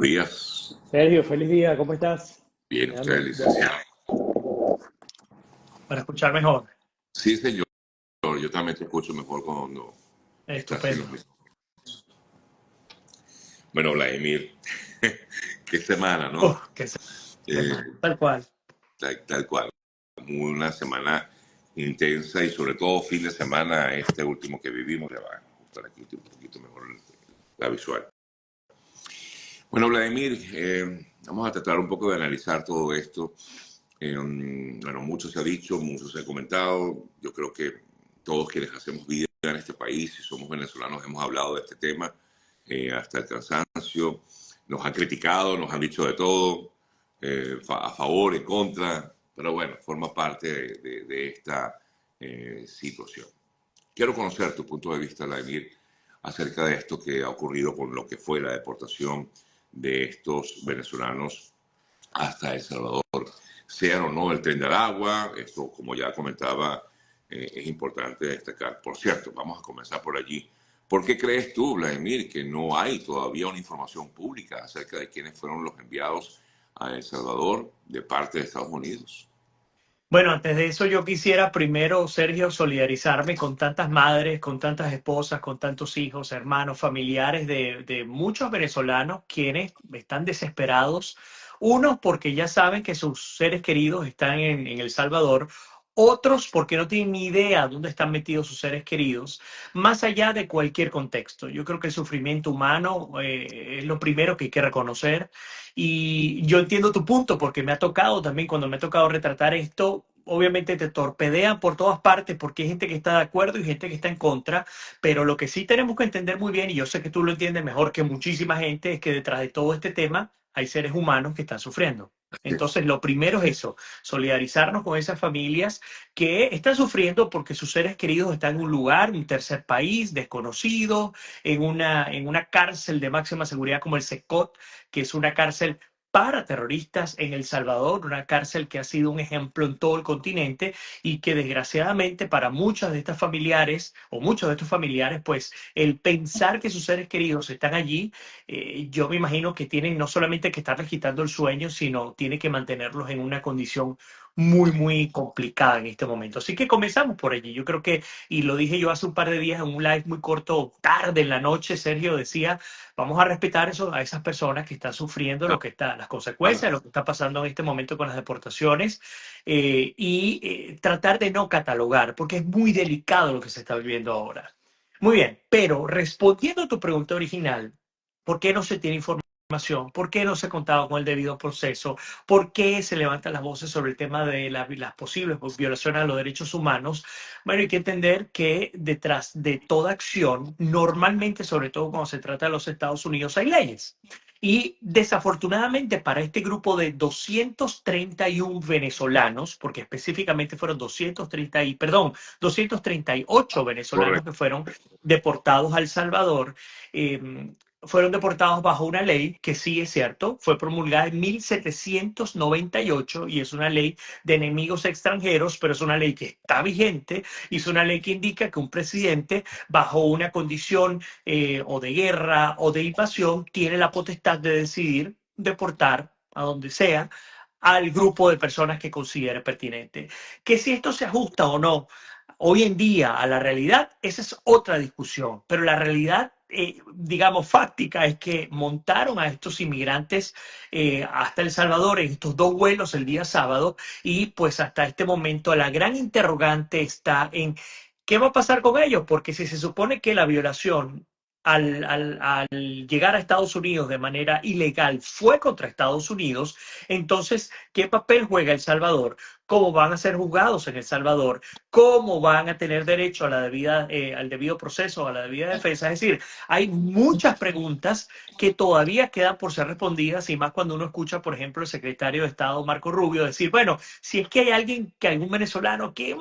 días. Sergio, feliz día, ¿cómo estás? Bien, usted, Déjame ver licenciado. para escuchar mejor. Sí, señor. Yo también te escucho mejor cuando estás en los Estupendo. mismos. Bueno, Vladimir, qué semana, ¿no? Qué Eh, semana. Tal cual. tal cual. Una semana intensa y sobre todo fin de semana este último que vivimos. Ya va a ajustar aquí un poquito mejor la visual. Bueno, Vladimir, vamos a tratar un poco de analizar todo esto. Bueno, mucho se ha dicho, mucho se ha comentado. Yo creo que todos quienes hacemos vida en este país, si somos venezolanos, hemos hablado de este tema hasta el cansancio. Nos han criticado, nos han dicho de todo, a favor, en contra, pero bueno, forma parte de esta situación. Quiero conocer tu punto de vista, Vladimir, acerca de esto que ha ocurrido con lo que fue la deportación de estos venezolanos hasta El Salvador, sean o no el Tren de Aragua. Esto, como ya comentaba, es importante destacar. Por cierto, vamos a comenzar por allí. ¿Por qué crees tú, Vladimir, que no hay todavía una información pública acerca de quiénes fueron los enviados a El Salvador de parte de Estados Unidos? Bueno, antes de eso yo quisiera primero, Sergio, solidarizarme con tantas madres, con tantas esposas, con tantos hijos, hermanos, familiares de muchos venezolanos quienes están desesperados. Unos porque ya saben que sus seres queridos están en El Salvador. Otros porque no tienen ni idea dónde están metidos sus seres queridos, más allá de cualquier contexto. Yo creo que el sufrimiento humano es lo primero que hay que reconocer. Y yo entiendo tu punto porque me ha tocado también, cuando me ha tocado retratar esto, obviamente te torpedean por todas partes porque hay gente que está de acuerdo y gente que está en contra, pero lo que sí tenemos que entender muy bien, y yo sé que tú lo entiendes mejor que muchísima gente, es que detrás de todo este tema hay seres humanos que están sufriendo. Entonces, lo primero es eso, solidarizarnos con esas familias que están sufriendo porque sus seres queridos están en un lugar, un tercer país, desconocido, en una cárcel de máxima seguridad como el SECOT, que es una cárcel para terroristas en El Salvador, una cárcel que ha sido un ejemplo en todo el continente y que desgraciadamente para muchas de estas familiares o muchos de estos familiares, pues el pensar que sus seres queridos están allí, yo me imagino que tienen no solamente que estarles quitando el sueño, sino tiene que mantenerlos en una condición muy, muy complicada en este momento. Así que comenzamos por allí. Yo creo que, y lo dije yo hace un par de días en un live muy corto, tarde en la noche, Sergio decía, vamos a respetar eso, a esas personas que están sufriendo lo que está, las consecuencias de lo que está pasando en este momento con las deportaciones tratar de no catalogar, porque es muy delicado lo que se está viviendo ahora. Muy bien, pero respondiendo a tu pregunta original, ¿por qué no se tiene información? ¿Por qué no se ha contado con el debido proceso? ¿Por qué se levantan las voces sobre el tema de las posibles violaciones a los derechos humanos? Bueno, hay que entender que detrás de toda acción, normalmente, sobre todo cuando se trata de los Estados Unidos, hay leyes. Y desafortunadamente para este grupo de 231 venezolanos, porque específicamente fueron 238 venezolanos Correcto. que fueron deportados a El Salvador, eh, fueron deportados bajo una ley que sí es cierto, fue promulgada en 1798 y es una ley de enemigos extranjeros, pero es una ley que está vigente y es una ley que indica que un presidente bajo una condición o de guerra o de invasión tiene la potestad de decidir deportar a donde sea al grupo de personas que considere pertinente. Que si esto se ajusta o no hoy en día a la realidad, esa es otra discusión, pero la realidad, digamos, fáctica es que montaron a estos inmigrantes hasta El Salvador en estos dos vuelos el día sábado y pues hasta este momento la gran interrogante está en qué va a pasar con ellos, porque si se supone que la violación al llegar a Estados Unidos de manera ilegal fue contra Estados Unidos, entonces, ¿qué papel juega El Salvador? ¿Cómo van a ser juzgados en El Salvador? ¿Cómo van a tener derecho a la debida, al debido proceso, a la debida defensa? Es decir, hay muchas preguntas que todavía quedan por ser respondidas y más cuando uno escucha, por ejemplo, el secretario de Estado, Marco Rubio, decir, bueno, si es que hay alguien, que algún venezolano que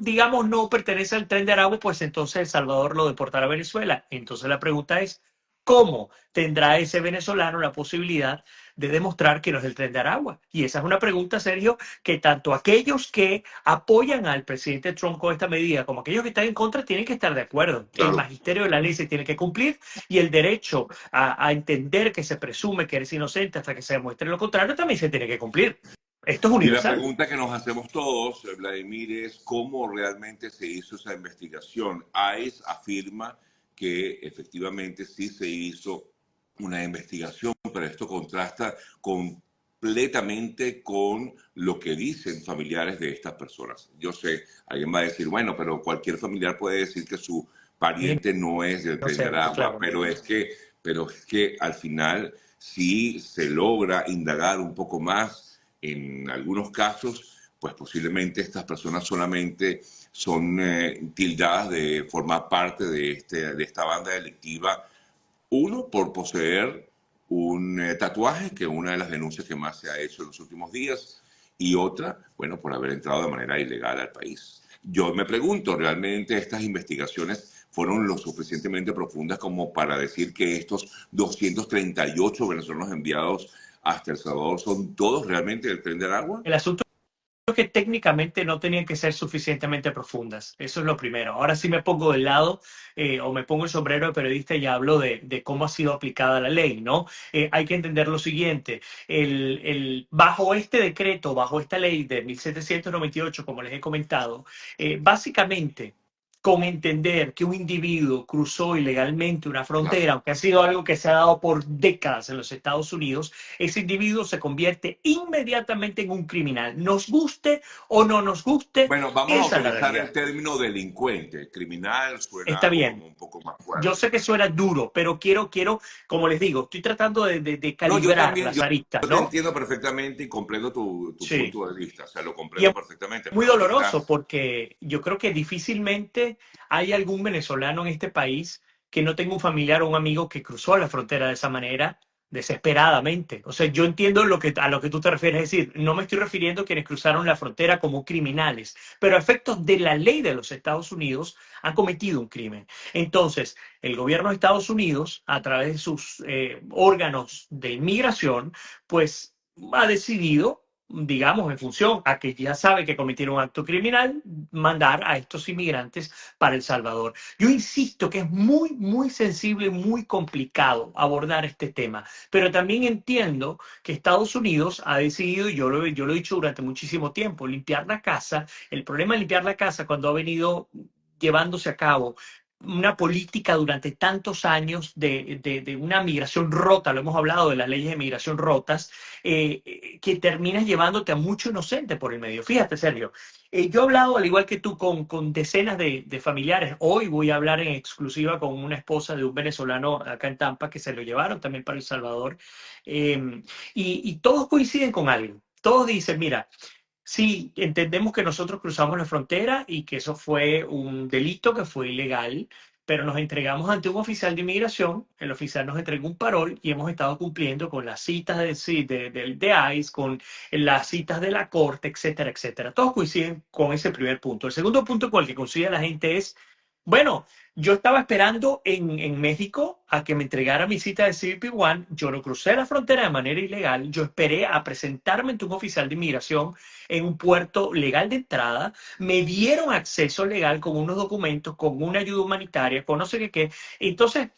digamos, no pertenece al Tren de Aragua, pues entonces El Salvador lo deportará a Venezuela. Entonces la pregunta es, ¿Cómo tendrá ese venezolano la posibilidad de demostrar que no es el Tren de Aragua? Y esa es una pregunta, Sergio, que tanto aquellos que apoyan al presidente Trump con esta medida como aquellos que están en contra tienen que estar de acuerdo. El Claro. magisterio de la ley se tiene que cumplir y el derecho a entender que se presume que eres inocente hasta que se demuestre lo contrario también se tiene que cumplir. Esto es Y la universal. pregunta que nos hacemos todos, Vladimir, es cómo realmente se hizo esa investigación. ICE afirma que efectivamente sí se hizo una investigación, pero esto contrasta completamente con lo que dicen familiares de estas personas. Yo sé, alguien va a decir, bueno, pero cualquier familiar puede decir que su pariente no es del Tren de Inocente, Aragua, claro. pero es que al final sí se logra indagar un poco más. En algunos casos, pues posiblemente estas personas solamente son tildadas de formar parte de esta banda delictiva. Uno, por poseer un tatuaje, que es una de las denuncias que más se ha hecho en los últimos días, y otra, bueno, por haber entrado de manera ilegal al país. Yo me pregunto, ¿realmente estas investigaciones fueron lo suficientemente profundas como para decir que estos 238 venezolanos enviados hasta El Salvador son todos realmente del Tren de Aragua? El asunto es que técnicamente no tenían que ser suficientemente profundas. Eso es lo primero. Ahora sí me pongo del lado o me pongo el sombrero de periodista y hablo de cómo ha sido aplicada la ley, ¿no? Hay que entender lo siguiente. Bajo este decreto, bajo esta ley de 1798, como les he comentado, básicamente con entender que un individuo cruzó ilegalmente una Claro. frontera, aunque ha sido algo que se ha dado por décadas en los Estados Unidos, ese individuo se convierte inmediatamente en un criminal. Nos guste o no nos guste, Bueno, vamos a esa es la utilizar el realidad. término delincuente. Criminal suena Está algo bien. como un poco más Yo fuerte. sé que suena duro, pero quiero, como les digo, estoy tratando de No, yo calibrar también, las aristas, yo te ¿no? entiendo perfectamente y comprendo tu Sí. punto de vista, o sea, lo Y comprendo es perfectamente, muy pero doloroso quizás, porque yo creo que difícilmente hay algún venezolano en este país que no tenga un familiar o un amigo que cruzó la frontera de esa manera desesperadamente. O sea, yo entiendo a lo que tú te refieres, es decir, no me estoy refiriendo a quienes cruzaron la frontera como criminales, pero a efectos de la ley de los Estados Unidos han cometido un crimen. Entonces, el gobierno de Estados Unidos, a través de sus órganos de inmigración, pues ha decidido, digamos, en función a que ya sabe que cometieron un acto criminal, mandar a estos inmigrantes para El Salvador. Yo insisto que es muy, muy sensible, muy complicado abordar este tema, pero también entiendo que Estados Unidos ha decidido, y yo lo he dicho durante muchísimo tiempo, limpiar la casa. El problema de limpiar la casa cuando ha venido llevándose a cabo una política durante tantos años de una migración rota, lo hemos hablado de las leyes de migración rotas, que terminas llevándote a mucho inocente por el medio. Fíjate, Sergio, yo he hablado, al igual que tú, con decenas de familiares. Hoy voy a hablar en exclusiva con una esposa de un venezolano acá en Tampa que se lo llevaron también para El Salvador. Y todos coinciden con algo. Todos dicen, mira, sí, entendemos que nosotros cruzamos la frontera y que eso fue un delito, que fue ilegal, pero nos entregamos ante un oficial de inmigración, el oficial nos entregó un parol y hemos estado cumpliendo con las citas de ICE, con las citas de la corte, etcétera, etcétera. Todos coinciden con ese primer punto. El segundo punto con el que coincide la gente es, bueno, yo estaba esperando en México a que me entregara mi cita de CBP One. Yo no crucé la frontera de manera ilegal. Yo esperé a presentarme ante un oficial de inmigración en un puerto legal de entrada. Me dieron acceso legal con unos documentos, con una ayuda humanitaria, con no sé qué. Entonces,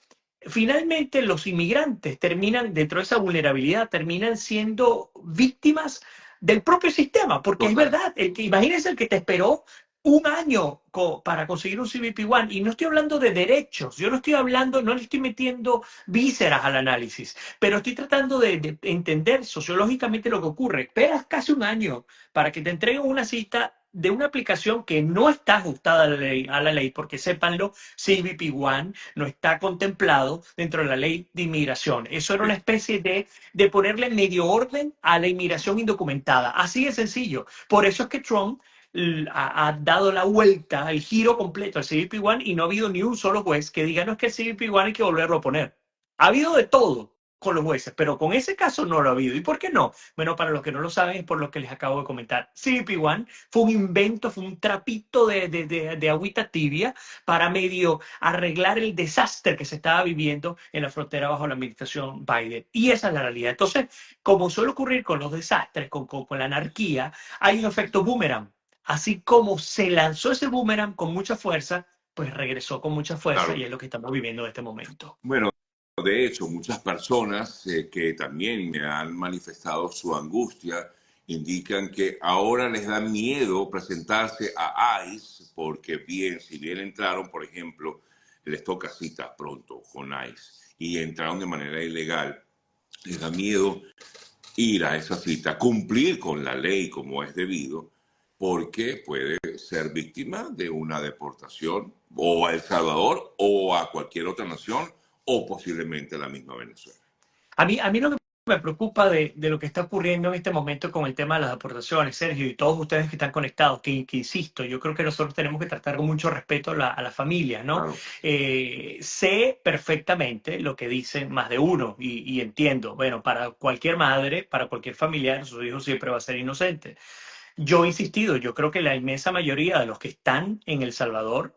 finalmente los inmigrantes terminan, dentro de esa vulnerabilidad, terminan siendo víctimas del propio sistema, porque es total. verdad, imagínense el que te esperó un año para conseguir un CBP One, y no estoy hablando de derechos, yo no estoy hablando, no le estoy metiendo vísceras al análisis, pero estoy tratando de entender sociológicamente lo que ocurre. Esperas casi un año para que te entreguen una cita de una aplicación que no está ajustada a la ley, porque sépanlo, CBP One no está contemplado dentro de la ley de inmigración. Eso era una Sí. especie de ponerle medio orden a la inmigración indocumentada. Así de sencillo. Por eso es que Trump ha dado la vuelta, el giro completo al CBP One, y no ha habido ni un solo juez que diga no, es que el CBP One hay que volverlo a poner. Ha habido de todo. con los jueces, pero con ese caso no lo ha habido. ¿Y por qué no? Bueno, para los que no lo saben, es por lo que les acabo de comentar. CBP One fue un invento, fue un trapito de agüita tibia para medio arreglar el desastre que se estaba viviendo en la frontera bajo la administración Biden. Y esa es la realidad. Entonces, como suele ocurrir con los desastres, con la anarquía, hay un efecto boomerang. Así como se lanzó ese boomerang con mucha fuerza, pues regresó con mucha fuerza Claro. y es lo que estamos viviendo en este momento. Bueno, de hecho, muchas personas que también me han manifestado su angustia indican que ahora les da miedo presentarse a ICE porque bien, si bien entraron, por ejemplo, les toca cita pronto con ICE y entraron de manera ilegal, les da miedo ir a esa cita, cumplir con la ley como es debido, porque puede ser víctima de una deportación o a El Salvador o a cualquier otra nación o posiblemente a la misma Venezuela. A mí lo que me preocupa de lo que está ocurriendo en este momento con el tema de las deportaciones, Sergio, y todos ustedes que están conectados, que insisto, yo creo que nosotros tenemos que tratar con mucho respeto a la familia, ¿no? Claro. Sé perfectamente lo que dicen más de uno y entiendo, bueno, para cualquier madre, para cualquier familiar, su hijo siempre va a ser inocente. Yo he insistido, yo creo que la inmensa mayoría de los que están en El Salvador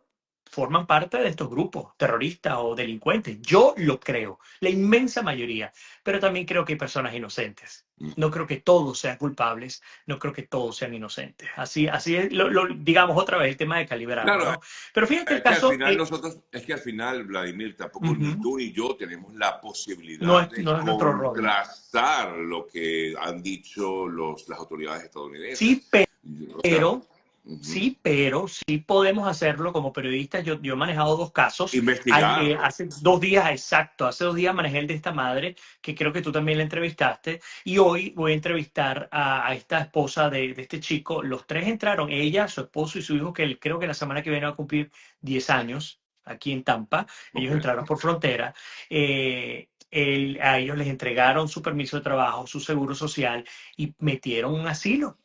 forman parte de estos grupos terroristas o delincuentes. Yo lo creo, la inmensa mayoría, pero también creo que hay personas inocentes. No creo que todos sean culpables, no creo que todos sean inocentes. Así es, digamos otra vez el tema de calibrarlo, Claro, ¿no? Pero fíjate el es que al caso, final nosotros, es que al final, Vladimir, tampoco ni ujú, tú ni yo tenemos la no posibilidad es, de no es nuestro rol. contrastar lo que han dicho las autoridades Sí, estadounidenses. O sea, pero ujú. sí podemos hacerlo como periodistas. Yo he manejado dos casos. Investigarlo. Hace 2 días, exacto, hace 2 días manejé el de esta madre, que creo que tú también la entrevistaste, y hoy voy a entrevistar a esta esposa de este chico. Los tres entraron, ella, su esposo y su hijo, que creo que la semana que viene va a cumplir 10 años aquí en Tampa. Ok. Ellos entraron por frontera. A ellos les entregaron su permiso de trabajo, su seguro social y metieron un asilo.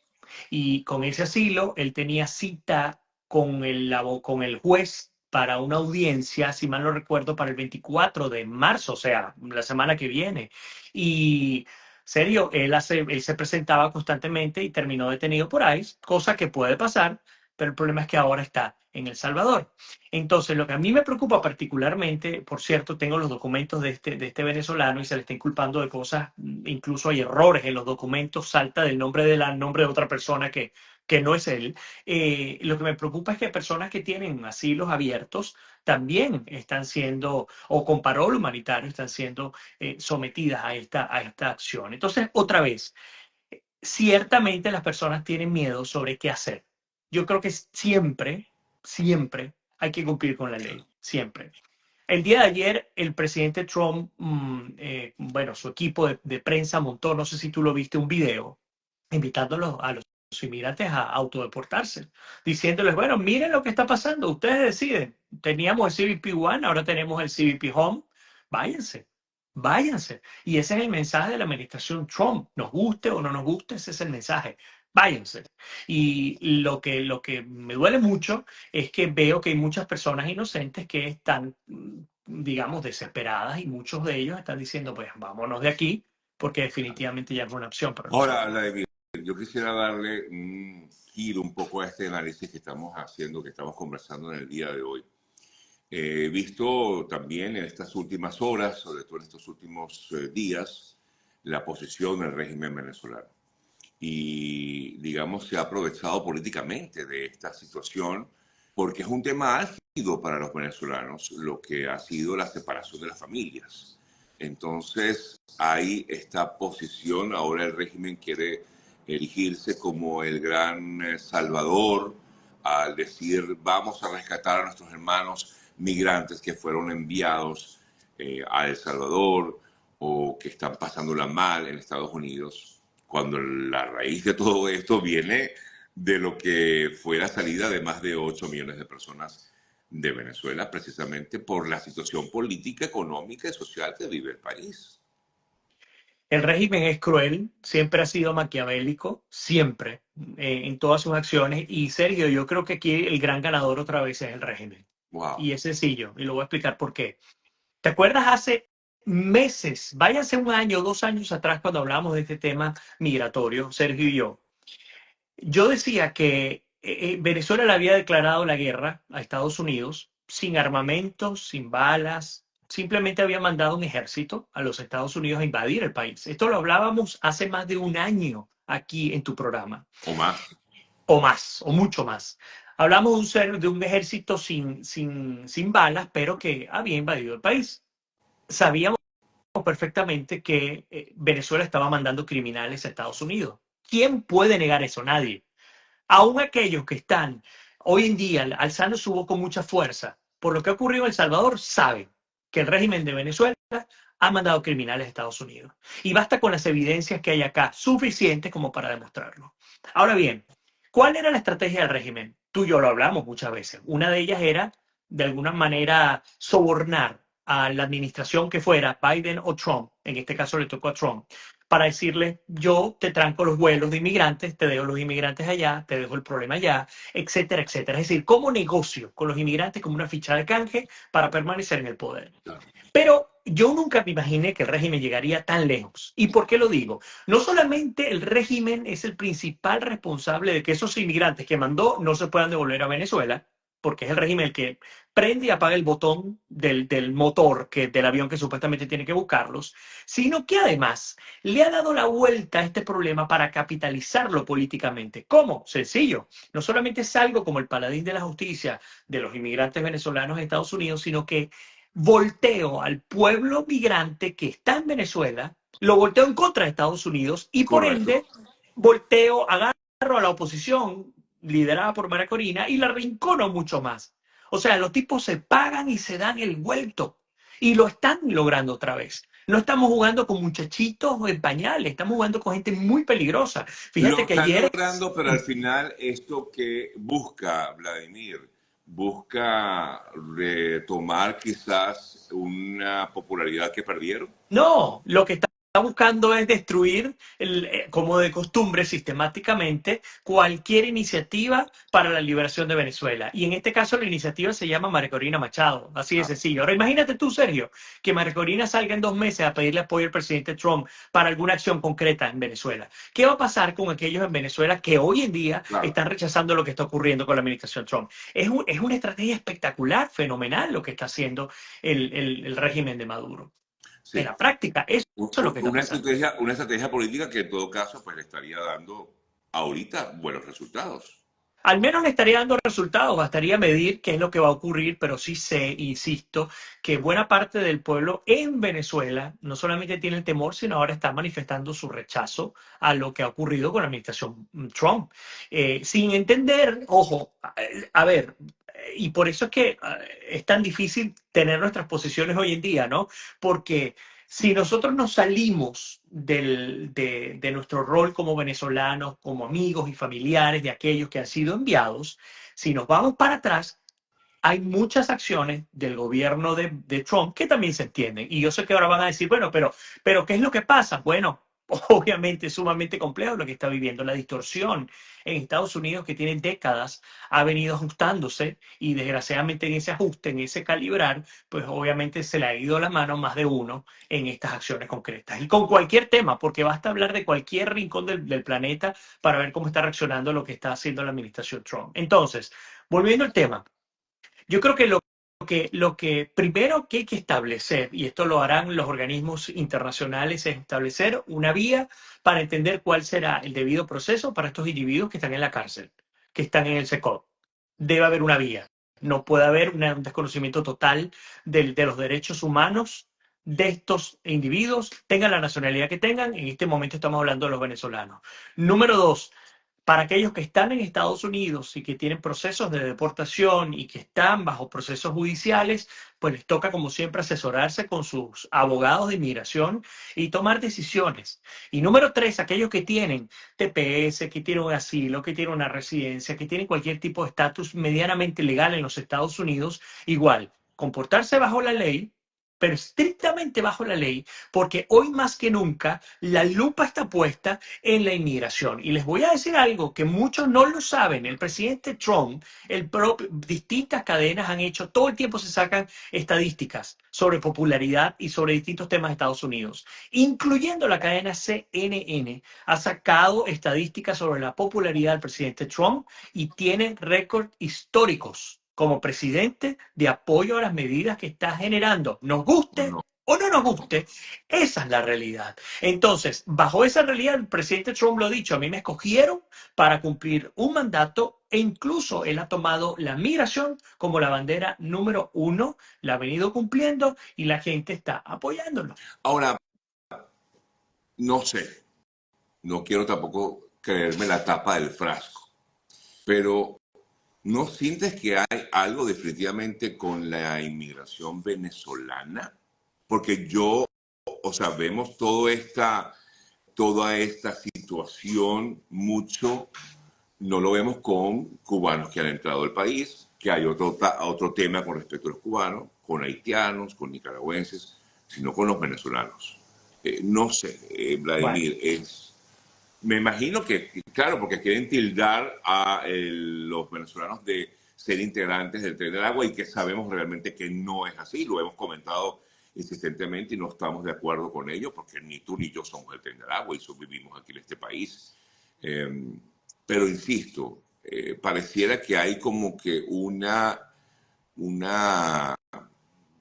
Y con ese asilo, él tenía cita con el juez para una audiencia, si mal no recuerdo, para el 24 de marzo, o sea, la semana que viene. Y, serio, él se presentaba constantemente y terminó detenido por ahí, cosa que puede pasar, pero el problema es que ahora está en El Salvador. Entonces, lo que a mí me preocupa particularmente, por cierto, tengo los documentos de este venezolano y se le está inculpando de cosas, incluso hay errores en los documentos, salta del nombre de otra persona que no es él. Lo que me preocupa es que personas que tienen asilos abiertos también están siendo, o con parol humanitario, están siendo sometidas a esta acción. Entonces, otra vez, ciertamente las personas tienen miedo sobre qué hacer. Yo creo que siempre hay que cumplir con la ley, siempre. El día de ayer, el presidente Trump, bueno, su equipo de prensa montó, no sé si tú lo viste, un video invitándolos a los inmigrantes a autodeportarse, diciéndoles, bueno, miren lo que está pasando, ustedes deciden. Teníamos el CBP One, ahora tenemos el CBP Home, váyanse, váyanse. Y ese es el mensaje de la administración Trump, nos guste o no nos guste, ese es el mensaje. Váyanse. Y lo que me duele mucho es que veo que hay muchas personas inocentes que están, digamos, desesperadas y muchos de ellos están diciendo, pues vámonos de aquí, porque definitivamente ya no es una opción para Ahora, nosotros. Vladimir, yo quisiera darle un giro un poco a este análisis que estamos haciendo, que estamos conversando en el día de hoy. He visto también en estas últimas horas, sobre todo en estos últimos días, la posición del régimen venezolano. Y, digamos, se ha aprovechado políticamente de esta situación porque es un tema álgido para los venezolanos, lo que ha sido la separación de las familias. Entonces, hay esta posición, ahora el régimen quiere erigirse como el gran salvador al decir vamos a rescatar a nuestros hermanos migrantes que fueron enviados a El Salvador o que están pasándola mal en Estados Unidos, cuando la raíz de todo esto viene de lo que fue la salida de más de 8 millones de personas de Venezuela, precisamente por la situación política, económica y social que vive el país. El régimen es cruel, siempre ha sido maquiavélico, siempre, en todas sus acciones. Y Sergio, yo creo que aquí el gran ganador otra vez es el régimen. Wow. Y es sencillo, y lo voy a explicar por qué. ¿Te acuerdas hace meses, váyanse un año, 2 años atrás cuando hablamos de este tema migratorio, Sergio y yo decía que Venezuela le había declarado la guerra a Estados Unidos sin armamentos, sin balas, simplemente había mandado un ejército a los Estados Unidos a invadir el país. Esto lo hablábamos hace más de un año aquí en tu programa, o más. o más, o mucho más. Hablamos de un ejército sin balas, pero que había invadido el país. Sabíamos perfectamente que Venezuela estaba mandando criminales a Estados Unidos. ¿Quién puede negar eso? Nadie. Aún aquellos que están hoy en día alzando su voz con mucha fuerza por lo que ha ocurrido en El Salvador saben que el régimen de Venezuela ha mandado criminales a Estados Unidos. Y basta con las evidencias que hay acá, suficientes como para demostrarlo. Ahora bien, ¿cuál era la estrategia del régimen? Tú y yo lo hablamos muchas veces. Una de ellas era, de alguna manera, sobornar a la administración que fuera, Biden o Trump, en este caso le tocó a Trump, para decirle, yo te tranco los vuelos de inmigrantes, te dejo los inmigrantes allá, te dejo el problema allá, etcétera, etcétera. Es decir, como negocio con los inmigrantes como una ficha de canje para permanecer en el poder. Pero yo nunca me imaginé que el régimen llegaría tan lejos. ¿Y por qué lo digo? No solamente el régimen es el principal responsable de que esos inmigrantes que mandó no se puedan devolver a Venezuela, porque es el régimen el que prende y apaga el botón del motor del avión que supuestamente tiene que buscarlos, sino que además le ha dado la vuelta a este problema para capitalizarlo políticamente. ¿Cómo? Sencillo. No solamente salgo como el paladín de la justicia de los inmigrantes venezolanos en Estados Unidos, sino que volteo al pueblo migrante que está en Venezuela, lo volteo en contra de Estados Unidos y por Correcto. ende volteo, agarro a la oposición liderada por María Corina y la rincono mucho más. O sea, los tipos se pagan y se dan el vuelto y lo están logrando otra vez. No estamos jugando con muchachitos en pañales, estamos jugando con gente muy peligrosa. Lo Fíjate que están ayer logrando, pero al final esto que busca Vladimir, busca retomar quizás una popularidad que perdieron. no, lo que está buscando es destruir, como de costumbre, sistemáticamente, cualquier iniciativa para la liberación de Venezuela. Y en este caso la iniciativa se llama María Corina Machado, así de Ah, sencillo. Ahora imagínate tú, Sergio, que María Corina salga en 2 meses a pedirle apoyo al presidente Trump para alguna acción concreta en Venezuela. ¿Qué va a pasar con aquellos en Venezuela que hoy en día claro, están rechazando lo que está ocurriendo con la administración Trump? Es una estrategia espectacular, fenomenal lo que está haciendo el régimen de Maduro. En sí. la práctica, eso es lo que está pasando. Una estrategia política que en todo caso pues le estaría dando ahorita buenos resultados. Al menos le estaría dando resultados, bastaría medir qué es lo que va a ocurrir, pero sí sé, insisto, que buena parte del pueblo en Venezuela no solamente tiene el temor, sino ahora está manifestando su rechazo a lo que ha ocurrido con la administración Trump. Sin entender, ojo, a ver, y por eso es que es tan difícil tener nuestras posiciones hoy en día, ¿no? Porque si nosotros nos salimos de nuestro rol como venezolanos, como amigos y familiares de aquellos que han sido enviados, si nos vamos para atrás, hay muchas acciones del gobierno de Trump que también se entienden. Y yo sé que ahora van a decir, bueno, pero ¿qué es lo que pasa? Bueno, obviamente es sumamente complejo lo que está viviendo. La distorsión en Estados Unidos, que tiene décadas, ha venido ajustándose y desgraciadamente en ese ajuste, en ese calibrar, pues obviamente se le ha ido la mano a más de uno en estas acciones concretas. Y con cualquier tema, porque basta hablar de cualquier rincón del planeta para ver cómo está reaccionando lo que está haciendo la administración Trump. Entonces, volviendo al tema. Yo creo que lo que primero que hay que establecer, y esto lo harán los organismos internacionales, es establecer una vía para entender cuál será el debido proceso para estos individuos que están en la cárcel, que están en el SECOT. Debe haber una vía. No puede haber un desconocimiento total de los derechos humanos de estos individuos, tengan la nacionalidad que tengan. En este momento estamos hablando de los venezolanos. Número dos, para aquellos que están en Estados Unidos y que tienen procesos de deportación y que están bajo procesos judiciales, pues les toca, como siempre, asesorarse con sus abogados de inmigración y tomar decisiones. Y número tres, aquellos que tienen TPS, que tienen un asilo, que tienen una residencia, que tienen cualquier tipo de estatus medianamente legal en los Estados Unidos, igual, comportarse bajo la ley, pero estrictamente bajo la ley, porque hoy más que nunca la lupa está puesta en la inmigración. Y les voy a decir algo que muchos no lo saben. El presidente Trump, distintas cadenas han hecho, todo el tiempo se sacan estadísticas sobre popularidad y sobre distintos temas de Estados Unidos, incluyendo la cadena CNN, ha sacado estadísticas sobre la popularidad del presidente Trump y tiene récords históricos como presidente de apoyo a las medidas que está generando. Nos guste No. o no nos guste, esa es la realidad. Entonces, bajo esa realidad, el presidente Trump lo ha dicho, a mí me escogieron para cumplir un mandato e incluso él ha tomado la migración como la bandera número uno, la ha venido cumpliendo y la gente está apoyándolo. Ahora, no sé, no quiero tampoco creerme la tapa del frasco, pero ¿no sientes que hay algo definitivamente con la inmigración venezolana? Porque o sea, vemos toda esta situación mucho, no lo vemos con cubanos que han entrado al país, que hay otro tema con respecto a los cubanos, con haitianos, con nicaragüenses, sino con los venezolanos. No sé, Bueno, Vladimir, me imagino que, claro, porque quieren tildar a los venezolanos de ser integrantes del Tren del Agua y que sabemos realmente que no es así, lo hemos comentado insistentemente y no estamos de acuerdo con ello porque ni tú ni yo somos el Tren del Agua y vivimos aquí en este país. Eh, pero insisto, pareciera que hay como que una,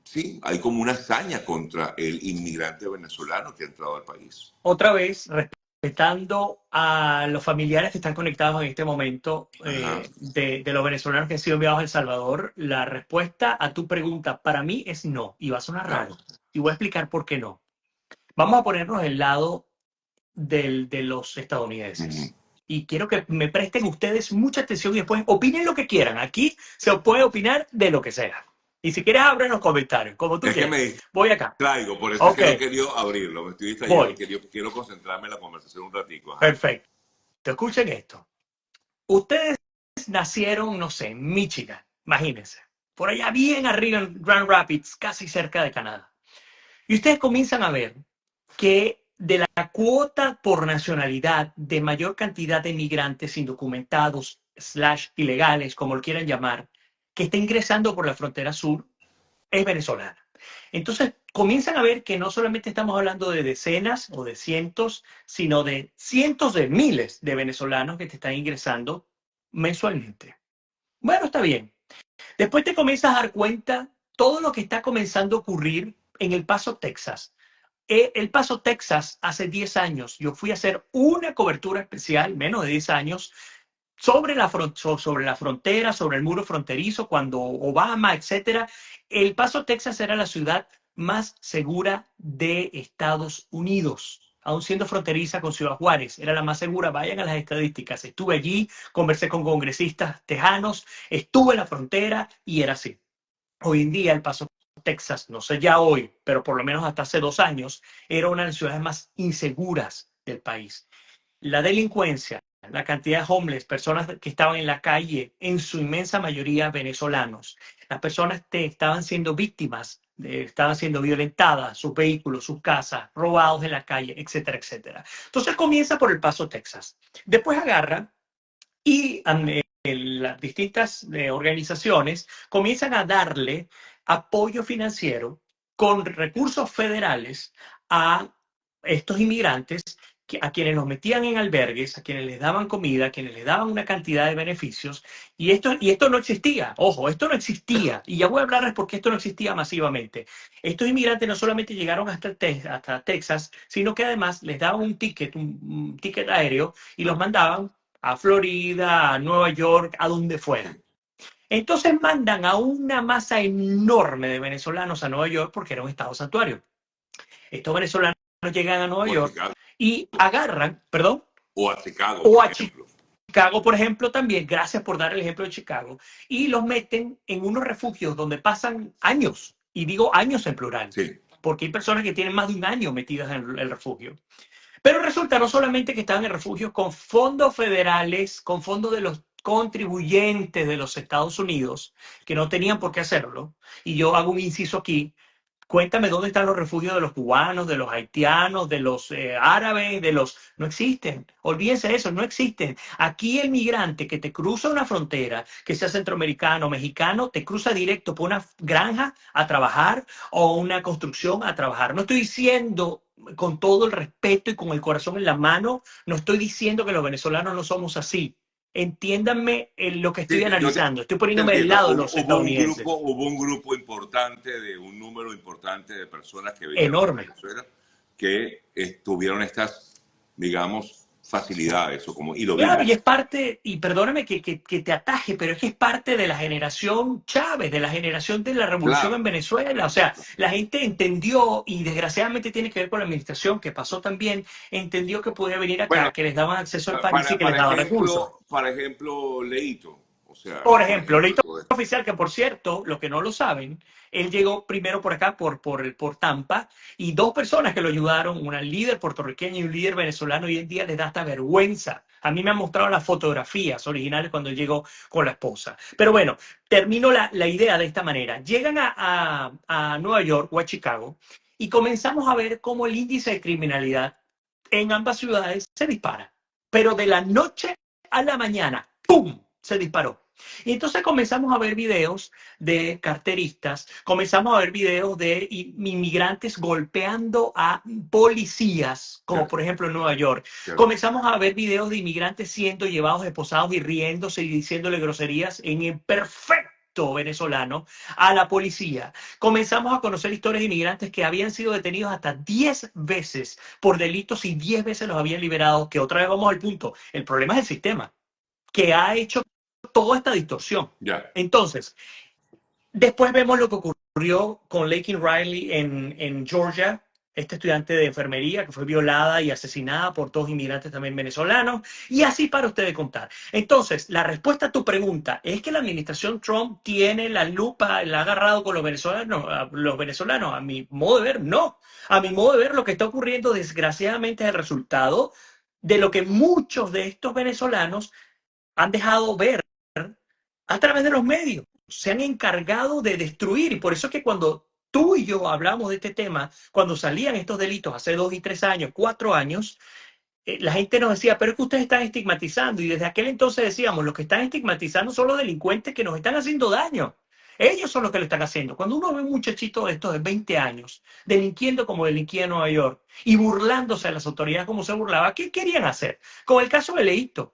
sí, hay como una hazaña contra el inmigrante venezolano que ha entrado al país. otra vez, respetando a los familiares que están conectados en este momento Ajá, de los venezolanos que han sido enviados a El Salvador, la respuesta a tu pregunta para mí es no, y va a sonar claro. raro, y voy a explicar por qué no. Vamos a ponernos del lado de los Ujú. estadounidenses. Y quiero que me presten ustedes mucha atención y después opinen lo que quieran. Aquí se puede opinar de lo que sea. Y si quieres, abren los comentarios, como tú Es que quieras. me Voy acá. distraigo, por eso es Ok, que no he querido abrirlo, me estoy distrayendo, voy. quiero concentrarme en la conversación un ratico. Ajá. Perfecto. Escuchen esto. Ustedes nacieron, no sé, en Michigan, imagínense. Por allá bien arriba en Grand Rapids, casi cerca de Canadá. Y ustedes comienzan a ver que de la cuota por nacionalidad de mayor cantidad de migrantes indocumentados, ilegales, como lo quieran llamar, que está ingresando por la frontera sur, es venezolana. Entonces comienzan a ver que no solamente estamos hablando de decenas o de cientos, sino de cientos de miles de venezolanos que te están ingresando mensualmente. Bueno, está bien. Después te comienzas a dar cuenta todo lo que está comenzando a ocurrir en El Paso, Texas. El Paso, Texas, hace 10 años, yo fui a hacer una cobertura especial, menos de 10 años, sobre la frontera, sobre el muro fronterizo, cuando Obama, etcétera. El Paso, Texas era la ciudad más segura de Estados Unidos. Aún siendo fronteriza con Ciudad Juárez, era la más segura. Vayan a las estadísticas. Estuve allí, conversé con congresistas tejanos, estuve en la frontera y era así. Hoy en día, El Paso, Texas, no sé ya hoy, pero por lo menos hasta hace 2 años, era una de las ciudades más inseguras del país. La delincuencia, la cantidad de homeless, personas que estaban en la calle, en su inmensa mayoría venezolanos. Las personas estaban siendo víctimas, estaban siendo violentadas, sus vehículos, sus casas, robados en la calle, etcétera, etcétera. Entonces comienza por El Paso, Texas. Después agarra y las distintas organizaciones comienzan a darle apoyo financiero con recursos federales a estos inmigrantes, a quienes los metían en albergues, a quienes les daban comida, a quienes les daban una cantidad de beneficios. Y esto no existía. Ojo, esto no existía. Y ya voy a hablarles por qué esto no existía masivamente. Estos inmigrantes no solamente llegaron hasta Texas, sino que además les daban un ticket aéreo y los mandaban a Florida, a Nueva York, a donde fuera. Sí. Entonces mandan a una masa enorme de venezolanos a Nueva York porque era un estado santuario. Estos venezolanos llegan a Nueva O a York Chicago, y agarran, perdón, por o a ejemplo. Chicago, por ejemplo, también, gracias por dar el ejemplo de Chicago, y los meten en unos refugios donde pasan años, y digo años en plural, Sí, porque hay personas que tienen más de un año metidas en el refugio. Pero resulta no solamente que estaban en refugios con fondos federales, con fondos de los contribuyentes de los Estados Unidos, que no tenían por qué hacerlo, y yo hago un inciso aquí, Cuéntame dónde están los refugios de los cubanos, de los haitianos, de los árabes, de los... No existen. Olvídense de eso, no existen. Aquí el migrante que te cruza una frontera, que sea centroamericano, mexicano, te cruza directo por una granja a trabajar o una construcción a trabajar. No estoy diciendo con todo el respeto y con el corazón en la mano, no estoy diciendo que los venezolanos no somos así. Entiéndanme lo que Sí, estoy analizando. Estoy te poniéndome del entiendo. lado de los estadounidenses. Hubo un grupo importante de un número importante de personas que vinieron de Enorme. Venezuela que tuvieron estas, digamos, facilidades, o como, y lo Claro, y es vimos. parte, y perdóname que te ataje, pero es que es parte de la generación Chávez, de la generación de la revolución Claro, en Venezuela. O sea, la gente entendió, y desgraciadamente tiene que ver con la administración, que pasó también, entendió que podía venir bueno, acá, que les daban acceso al país y que les daban recursos. para ejemplo, Leito, o sea, Por por ejemplo, ejemplo, Leito todo esto. Oficial, que por cierto, lo que no lo saben, él llegó primero por acá, por Tampa, y dos personas que lo ayudaron, una líder puertorriqueña y un líder venezolano, hoy en día les da hasta vergüenza. A mí me han mostrado las fotografías originales cuando él llegó con la esposa. Pero bueno, termino la idea de esta manera. Llegan a Nueva York o a Chicago y comenzamos a ver cómo el índice de criminalidad en ambas ciudades se dispara. Pero de la noche a la mañana, ¡pum!, se disparó. Y entonces comenzamos a ver videos de carteristas, comenzamos a ver videos de inmigrantes golpeando a policías, como Cierto, por ejemplo en Nueva York. cierto. Comenzamos a ver videos de inmigrantes siendo llevados, esposados y riéndose y diciéndole groserías en el perfecto venezolano a la policía. Comenzamos a conocer historias de inmigrantes que habían sido detenidos hasta 10 veces por delitos y 10 veces los habían liberado, que otra vez vamos al punto. El problema es el sistema que ha hecho toda esta distorsión. Ya. Entonces, después vemos lo que ocurrió con Laken Riley en Georgia, este estudiante de enfermería que fue violada y asesinada por dos inmigrantes también venezolanos, y así para usted de contar. Entonces, la respuesta a tu pregunta es que la administración Trump tiene la lupa, la ha agarrado con los venezolanos, a mi modo de ver, no. A mi modo de ver, lo que está ocurriendo desgraciadamente es el resultado de lo que muchos de estos venezolanos han dejado ver a través de los medios. Se han encargado de destruir. Y por eso es que cuando tú y yo hablamos de este tema, cuando salían estos delitos hace 2 y 3 años, 4 años, la gente nos decía, pero es que ustedes están estigmatizando. Y desde aquel entonces decíamos, los que están estigmatizando son los delincuentes que nos están haciendo daño. Ellos son los que lo están haciendo. Cuando uno ve un muchachito de estos de 20 años, delinquiendo como delinquía en Nueva York y burlándose de las autoridades como se burlaba, ¿qué querían hacer? Con el caso de Leito,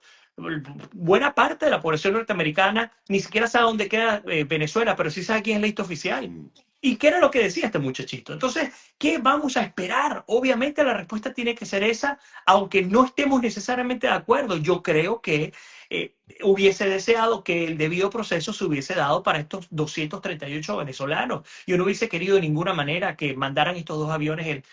buena parte de la población norteamericana ni siquiera sabe dónde queda Venezuela, pero sí sabe quién es Leito Oficial. Mm. ¿Y qué era lo que decía este muchachito? Entonces, ¿qué vamos a esperar? Obviamente la respuesta tiene que ser esa, aunque no estemos necesariamente de acuerdo. Yo creo que hubiese deseado que el debido proceso se hubiese dado para estos 238 venezolanos. Yo no hubiese querido de ninguna manera que mandaran estos dos aviones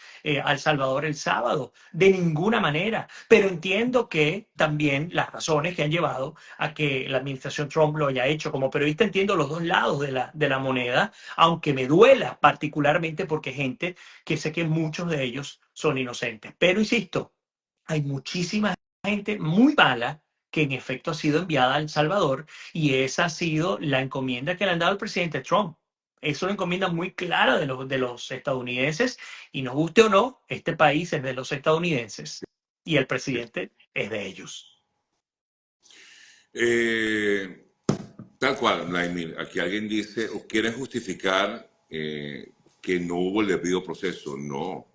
a El Salvador el sábado, de ninguna manera. Pero entiendo que también las razones que han llevado a que la administración Trump lo haya hecho. Como periodista entiendo los dos lados de la moneda, aunque me duela particularmente porque gente que sé que muchos de ellos son inocentes. Pero insisto, hay muchísima gente muy mala que en efecto ha sido enviada a El Salvador y esa ha sido la encomienda que le han dado al presidente Trump. Es una encomienda muy clara de los estadounidenses y nos guste o no, este país es de los estadounidenses y el presidente es de ellos. Eh, Tal cual, Vladimir. Aquí alguien dice, o quieren justificar que no hubo el debido proceso. No,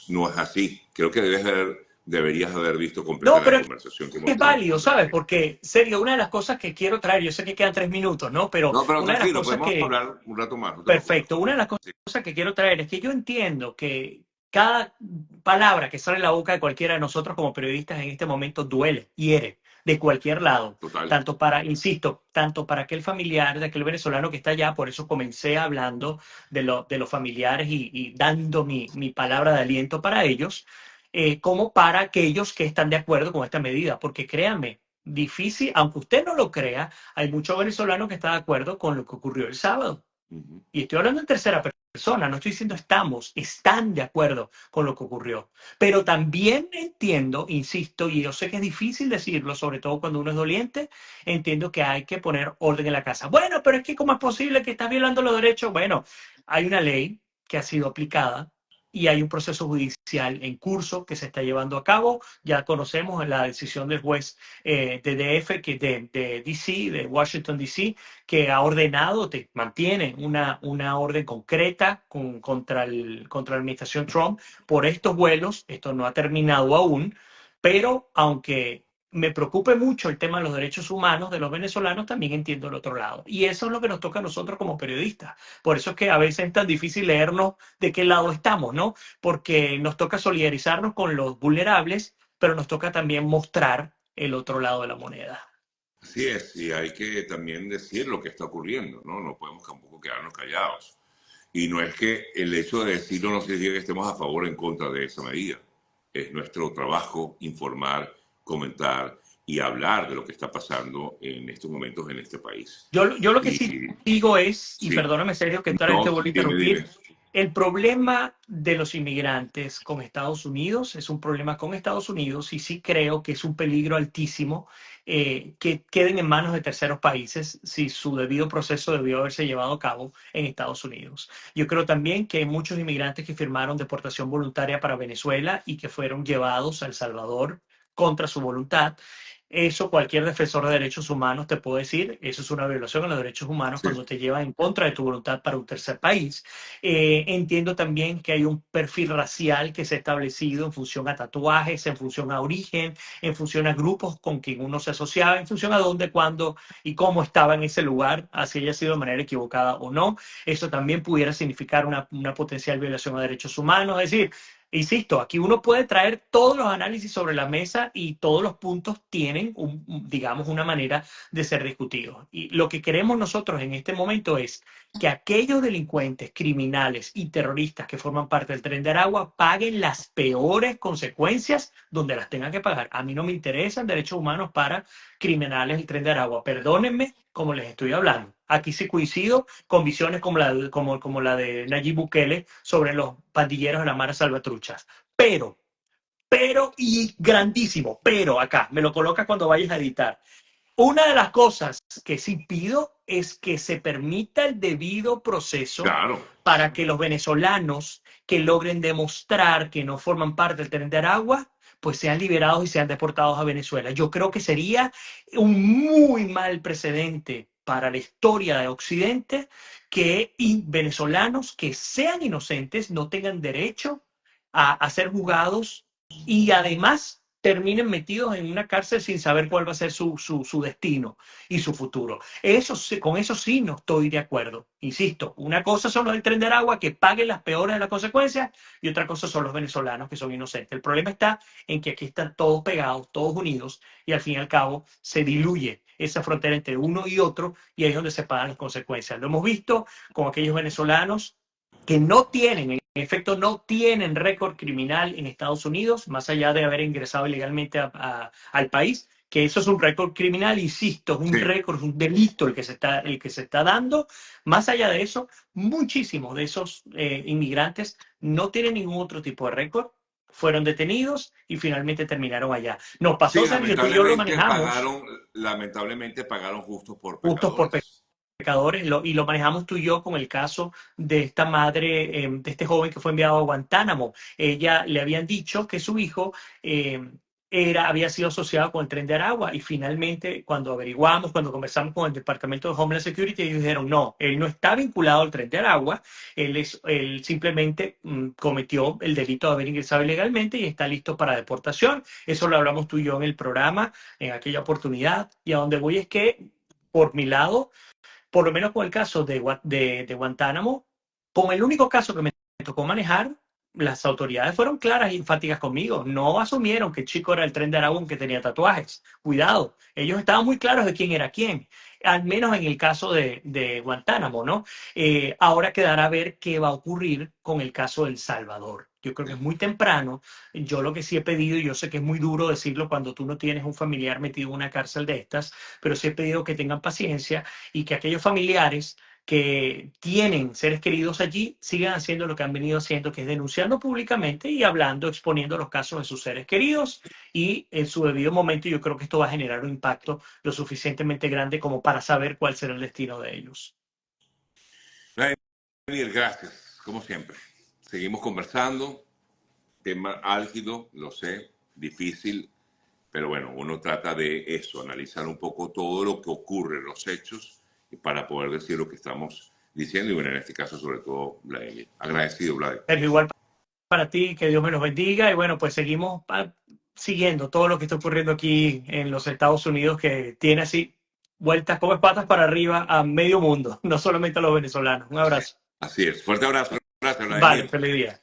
no es así. Creo que deberías haber visto completa No, la pero conversación que hemos es tenido válido, con ¿sabes? Vladimir. Porque, serio, una de las cosas que quiero traer, yo sé que quedan 3 minutos, ¿no? Pero No, pero una de las tranquilo, cosas podemos que, hablar un rato más, no te preocupes. perfecto, una de las Sí, cosas que quiero traer es que yo entiendo que cada palabra que sale de la boca de cualquiera de nosotros como periodistas en este momento duele, hiere, de cualquier lado. total. Tanto para, insisto, tanto para aquel familiar de aquel venezolano que está allá, por eso comencé hablando de los familiares y dando mi palabra de aliento para ellos, como para aquellos que están de acuerdo con esta medida, porque créanme, difícil, aunque usted no lo crea, hay muchos venezolanos que están de acuerdo con lo que ocurrió el sábado. Ujú. Y estoy hablando en tercera persona, no estoy diciendo están de acuerdo con lo que ocurrió. Pero también entiendo, insisto, y yo sé que es difícil decirlo, sobre todo cuando uno es doliente, entiendo que hay que poner orden en la casa. Bueno, pero es que ¿cómo es posible que estás violando los derechos? Bueno, hay una ley, que ha sido aplicada y hay un proceso judicial en curso que se está llevando a cabo. Ya conocemos la decisión del juez de DF, de DC, de Washington, DC, que ha ordenado, mantiene una orden concreta contra la administración Trump por estos vuelos. Esto no ha terminado aún, pero aunque me preocupe mucho el tema de los derechos humanos de los venezolanos, también entiendo el otro lado. Y eso es lo que nos toca a nosotros como periodistas. Por eso es que a veces es tan difícil leernos de qué lado estamos, ¿no? Porque nos toca solidarizarnos con los vulnerables, pero nos toca también mostrar el otro lado de la moneda. Así es, y hay que también decir lo que está ocurriendo, ¿no? No podemos tampoco quedarnos callados. Y no es que el hecho de decirlo no significa que estemos a favor o en contra de esa medida. Es nuestro trabajo informar, comentar y hablar de lo que está pasando en estos momentos en este país. Yo lo que sí Y digo es, y sí, perdóname Sergio que tal vez te no, vuelvo a dime, interrumpir, dime. el problema de los inmigrantes con Estados Unidos es un problema con Estados Unidos y sí creo que es un peligro altísimo que queden en manos de terceros países si su debido proceso debió haberse llevado a cabo en Estados Unidos. Yo creo también que hay muchos inmigrantes que firmaron deportación voluntaria para Venezuela y que fueron llevados a El Salvador contra su voluntad. Eso cualquier defensor de derechos humanos te puede decir, eso es una violación a los derechos humanos Sí, cuando te llevan en contra de tu voluntad para un tercer país. Entiendo también que hay un perfil racial que se ha establecido en función a tatuajes, en función a origen, en función a grupos con quien uno se asociaba, en función a dónde, cuándo y cómo estaba en ese lugar, así haya sido de manera equivocada o no. Eso también pudiera significar una potencial violación a derechos humanos. Es decir, insisto, aquí uno puede traer todos los análisis sobre la mesa y todos los puntos tienen, digamos, una manera de ser discutidos. Y lo que queremos nosotros en este momento es que aquellos delincuentes, criminales y terroristas que forman parte del Tren de Aragua paguen las peores consecuencias donde las tengan que pagar. A mí no me interesan derechos humanos para criminales del Tren de Aragua. Perdónenme como les estoy hablando. Aquí sí coincido con visiones como la de Nayib Bukele sobre los pandilleros de la Mara Salvatruchas. Y grandísimo, pero acá, me lo colocas cuando vayas a editar. Una de las cosas que sí pido es que se permita el debido proceso claro. para que los venezolanos que logren demostrar que no forman parte del Tren de Aragua, pues sean liberados y sean deportados a Venezuela. Yo creo que sería un muy mal precedente para la historia de Occidente que venezolanos que sean inocentes no tengan derecho a ser juzgados y además terminen metidos en una cárcel sin saber cuál va a ser su destino y su futuro. Con eso sí no estoy de acuerdo. Insisto, una cosa son los del Tren de Aragua que paguen las peores de las consecuencias y otra cosa son los venezolanos que son inocentes. El problema está en que aquí están todos pegados, todos unidos y al fin y al cabo se diluye esa frontera entre uno y otro y ahí es donde se pagan las consecuencias. Lo hemos visto con aquellos venezolanos que no tienen, en efecto, no tienen récord criminal en Estados Unidos, más allá de haber ingresado ilegalmente al país, que eso es un récord criminal, insisto, es un Sí. récord, es un delito el que se está dando. Más allá de eso, muchísimos de esos inmigrantes no tienen ningún otro tipo de récord, fueron detenidos y finalmente terminaron allá. Nos pasó, Sí, Sergio, tú y yo lo manejamos lamentablemente pagaron justos por justos por pecadores. pecadores, y lo manejamos tú y yo con el caso de esta madre, de este joven que fue enviado a Guantánamo. Ella le habían dicho que su hijo había sido asociado con el Tren de Aragua y finalmente cuando averiguamos, cuando conversamos con el Departamento de Homeland Security, ellos dijeron no, él no está vinculado al Tren de Aragua, él simplemente cometió el delito de haber ingresado ilegalmente y está listo para deportación. Eso lo hablamos tú y yo en el programa en aquella oportunidad y a donde voy es que por mi lado, por lo menos con el caso de Guantánamo, con el único caso que me tocó manejar, las autoridades fueron claras y enfáticas conmigo. No asumieron que el chico era el Tren de Aragón que tenía tatuajes. Cuidado, ellos estaban muy claros de quién era quién. Al menos en el caso de Guantánamo, ¿no? Ahora quedará a ver qué va a ocurrir con el caso de El Salvador. Yo creo que es muy temprano. Yo lo que sí he pedido, y yo sé que es muy duro decirlo cuando tú no tienes un familiar metido en una cárcel de estas, pero sí he pedido que tengan paciencia y que aquellos familiares que tienen seres queridos allí sigan haciendo lo que han venido haciendo, que es denunciando públicamente y hablando, exponiendo los casos de sus seres queridos y en su debido momento yo creo que esto va a generar un impacto lo suficientemente grande como para saber cuál será el destino de ellos. Daniel, gracias. como siempre, seguimos conversando, tema álgido, lo sé, difícil, pero bueno, uno trata de eso, analizar un poco todo lo que ocurre, los hechos, para poder decir lo que estamos diciendo, y bueno, en este caso sobre todo Vladimir. Agradecido, Vladimir. Sergio, igual para ti, que Dios me los bendiga, y bueno, pues seguimos siguiendo todo lo que está ocurriendo aquí en los Estados Unidos, que tiene así vueltas como patas para arriba a medio mundo, no solamente a los venezolanos. Un abrazo. Así es. Fuerte abrazo. Gracias, Vale, Vladimir. feliz día.